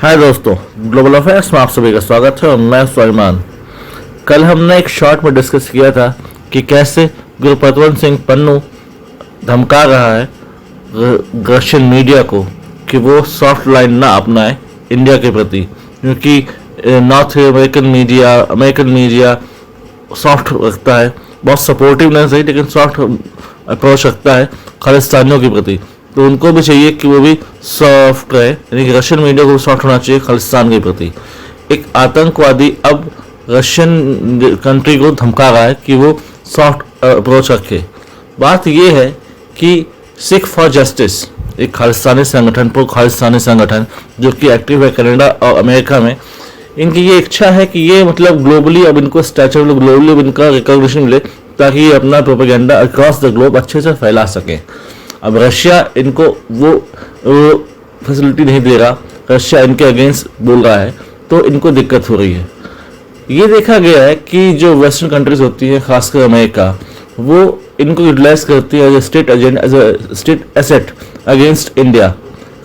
हाय दोस्तों, global affairs में आप सभी का स्वागत है और मैं सुलेमान। कल हमने एक शॉर्ट में डिस्कस किया था कि कैसे गुरपतवंत सिंह पन्नू धमका रहा है रशियन मीडिया को कि वो सॉफ्ट लाइन ना अपनाए इंडिया के प्रति, क्योंकि नॉर्थ अमेरिकन मीडिया सॉफ्ट रखता है, बहुत सपोर्टिव नहीं सही लेकिन सॉफ्ट अप्रोच रखता है खालिस्तानियों के प्रति। तो उनको भी चाहिए कि वो भी सॉफ्ट रहे, यानी कि रशियन मीडिया को भी सॉफ्ट होना चाहिए खालिस्तान के प्रति। एक आतंकवादी अब रशियन कंट्री को धमका रहा है कि वो सॉफ्ट अप्रोच रखे। बात ये है कि सिख फॉर जस्टिस एक खालिस्तानी संगठन, प्रो खालिस्तानी संगठन जो कि एक्टिव है कनाडा और अमेरिका में, इनकी ये इच्छा है कि ये मतलब ग्लोबली अब इनको स्टैचर ग्लोबली अब इनका रिकॉग्निशन मिले ताकि ये अपना प्रोपेगेंडा अक्रॉस द ग्लोब अच्छे से फैला सकें। अब रशिया इनको वो फैसिलिटी नहीं दे रहा, रशिया इनके अगेंस्ट बोल रहा है, तो इनको दिक्कत हो रही है। ये देखा गया है कि जो वेस्टर्न कंट्रीज होती हैं, खासकर अमेरिका, वो इनको यूटिलाइज करती है as a state asset against India.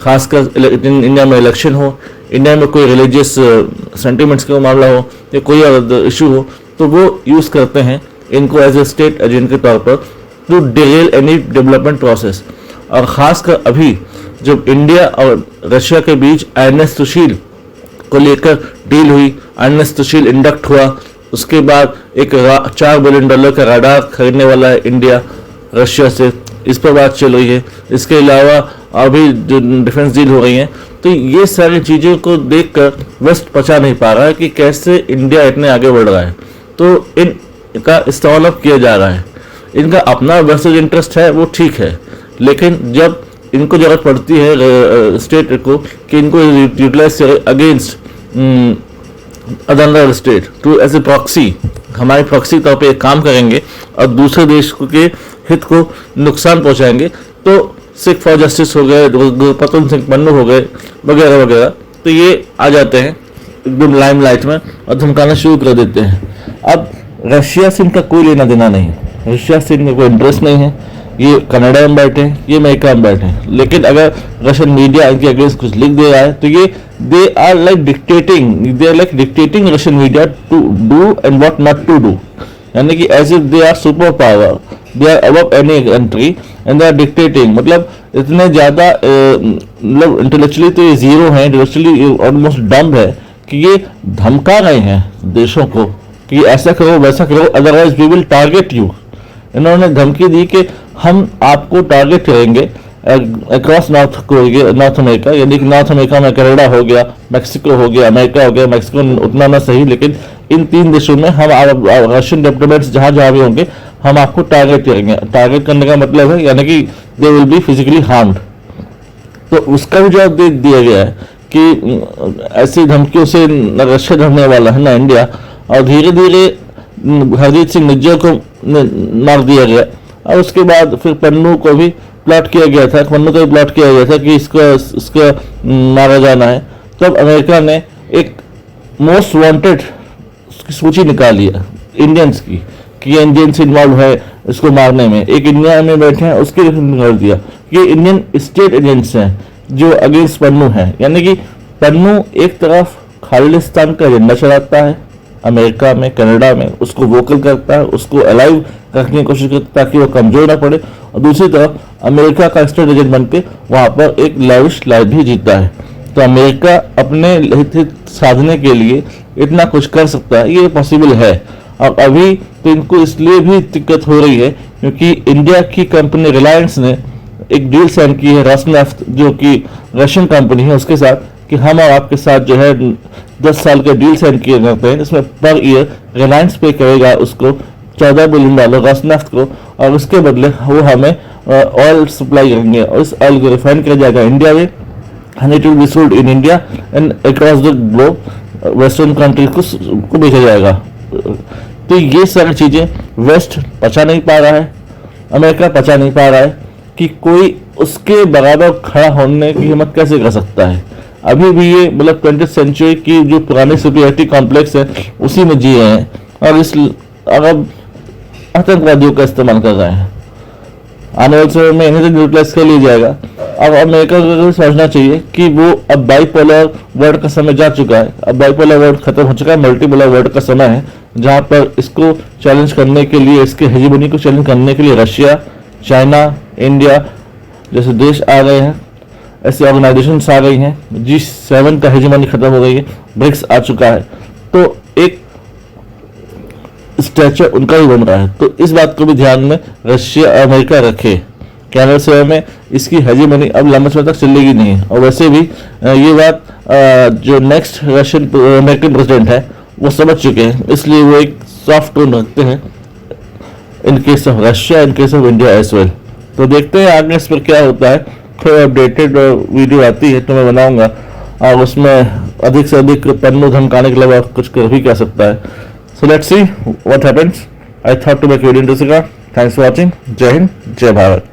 खासकर इंडिया में इलेक्शन हो, इंडिया में कोई रिलीजियस सेंटिमेंट्स का मामला हो या कोई इशू हो, तो वो यूज़ करते हैं इनको एज ए स्टेट एजेंट के तौर पर to derail any development process. और ख़ासकर अभी जब इंडिया और रशिया के बीच INS सुशील को लेकर डील हुई, INS सुशील इंडक्ट हुआ, उसके बाद एक $4 बिलियन का रडार खरीदने वाला है इंडिया रशिया से, इस पर बात चल रही है। इसके अलावा अभी जो डिफेंस डील हो रही है, तो ये सारी चीज़ों को देखकर वेस्ट पचा नहीं पा रहा है कि कैसे इंडिया इतने आगे बढ़ रहा है। तो इनका इस्तेमाल अब किया जा रहा है। इनका अपना वेस्टेड इंटरेस्ट है, वो ठीक है, लेकिन जब इनको जरूरत पड़ती है स्टेट को कि इनको यूटिलाइज करे against other state to as a proxy, हमारे प्रॉक्सी तौर पे काम करेंगे और दूसरे देश के हित को नुकसान पहुंचाएंगे, तो सिख फॉर जस्टिस हो गए, गुरपतवंत सिंह पन्नू हो गए वगैरह वगैरह, तो ये आ जाते हैं एकदम लाइमलाइट में और धमकाना शुरू कर देते हैं। अब रशिया से इनका कोई लेना देना नहीं, रशिया से इनका कोई इंटरेस्ट नहीं है। ये कनाडा में बैठे हैं, ये अमेरिका में बैठे हैं, लेकिन अगर रशियन मीडिया इनके अगेंस्ट कुछ लिख दे रहा है तो ये they are like dictating Russian media to do and what not to do, यानी कि as if they are super power, they are above any country and they are dictating. मतलब इतने ज़्यादा मतलब इंटेलेक्चुअली तो ये जीरो है, इंटेलेक्चुअली ऑलमोस्ट डम्ब है कि ये धमका रहे हैं देशों को कि ऐसा करो वैसा करो, otherwise we will target you. इन्होंने धमकी दी कि हम आपको टारगेट करेंगे अक्रॉस नॉर्थ अमेरिका, यानी कि नॉर्थ अमेरिका में कनाडा हो गया, मैक्सिको हो गया, अमेरिका हो गया, मैक्सिको उतना ना सही, लेकिन इन 3 देशों में हम रशियन डिप्लोमेट्स जहाँ जहाँ भी होंगे हम आपको टारगेट करेंगे। टारगेट करने का मतलब है यानी कि they will be physically harmed. तो उसका भी जवाब दे दिया गया है कि ऐसी धमकियों से न रशिया डरने वाला है ना इंडिया। और धीरे धीरे हरदीप सिंह निज्जर को मार दिया गया और उसके बाद फिर पन्नू को भी प्लॉट किया गया था, कि इसका मारा जाना है। तब अमेरिका ने एक मोस्ट वांटेड सूची निकाली है इंडियंस की कि ये इंडियंस इन्वॉल्व है इसको मारने में। एक इंडिया में बैठे हैं उसके लिए निकाल दिया ये इंडियन स्टेट एजेंट्स हैं जो अगेंस्ट पन्नू है, यानी कि पन्नू एक तरफ खालिस्तान का एजेंडा चलाता है अमेरिका में, कनाडा में, उसको वोकल करता है, उसको अलाइव रखने की कोशिश करता है ताकि वो कमजोर ना पड़े, और दूसरी तरफ अमेरिका का स्टेट एजेंट बन के वहाँ पर एक लैविश लाइफ भी जीता है। तो अमेरिका अपने हित साधने के लिए इतना कुछ कर सकता है, ये पॉसिबल है। और अभी तो इनको इसलिए भी दिक्कत हो रही है क्योंकि इंडिया की कंपनी रिलायंस ने एक डील साइन की है रोसनेफ्ट, जो कि रशियन कंपनी है, उसके साथ कि हम और आपके साथ जो है 10 साल का डील साइन किए जाते हैं, इसमें पर ईयर रिलायंस पे करेगा उसको $14 बिलियन रोसनेफ्ट को, और उसके बदले वो हमें ऑयल सप्लाई करेंगे और इस ऑयल को रिफाइन किया जाएगा इंडिया में and it will be sold in India and across the globe western country को बेचा जाएगा। तो ये सारी चीज़ें वेस्ट पचा नहीं पा रहा है, अमेरिका पचा नहीं पा रहा है कि कोई उसके बराबर खड़ा होने की हिम्मत कैसे कर सकता है। अभी भी ये मतलब 20th सेंचुरी की जो पुरानी सुपीरियरिटी कॉम्प्लेक्स है उसी में जिए हैं और इस अब आतंकवादियों का इस्तेमाल कर रहे हैं। आने वाले समय में इन्हें तो न्यूट्रलाइज कर लिया जाएगा। अब अमेरिका को भी समझना चाहिए कि वो अब बाइपोलर वर्ल्ड का समय जा चुका है। अब बाइपोलर वर्ल्ड खत्म हो चुका है, मल्टीपोलर वर्ल्ड का समय है, जहां पर इसको चैलेंज करने के लिए, इसके हेजेमनी को चैलेंज करने के लिए रशिया, चाइना, इंडिया जैसे देश आ गए हैं, ऐसी ऑर्गेनाइजेशंस आ गई हैं। G7 का हेजेमनी खत्म हो गई है, ब्रिक्स आ चुका है, तो एक स्ट्रेचर उनका ही बन रहा है। तो इस बात को भी ध्यान में रशिया और अमेरिका रखे कि आने वाले समय में इसकी हेजेमनी अब लंबे समय तक चलेगी नहीं। और वैसे भी ये बात जो नेक्स्ट रशियन अमेरिकन प्रेसिडेंट है वो समझ चुके हैं, इसलिए वो एक सॉफ्ट टोन रखते हैं in case of Russia, in case of India as well. तो देखते हैं आगे इस पर क्या होता है। थोड़ा अपडेटेड वीडियो आती है तो मैं बनाऊंगा, और उसमें अधिक से अधिक पन्नू धमकाने के अलावा कुछ कर भी क्या सकता है। So let's see what happens. I thought to make video interesting. Thanks for watching. जय हिंद, जय भारत।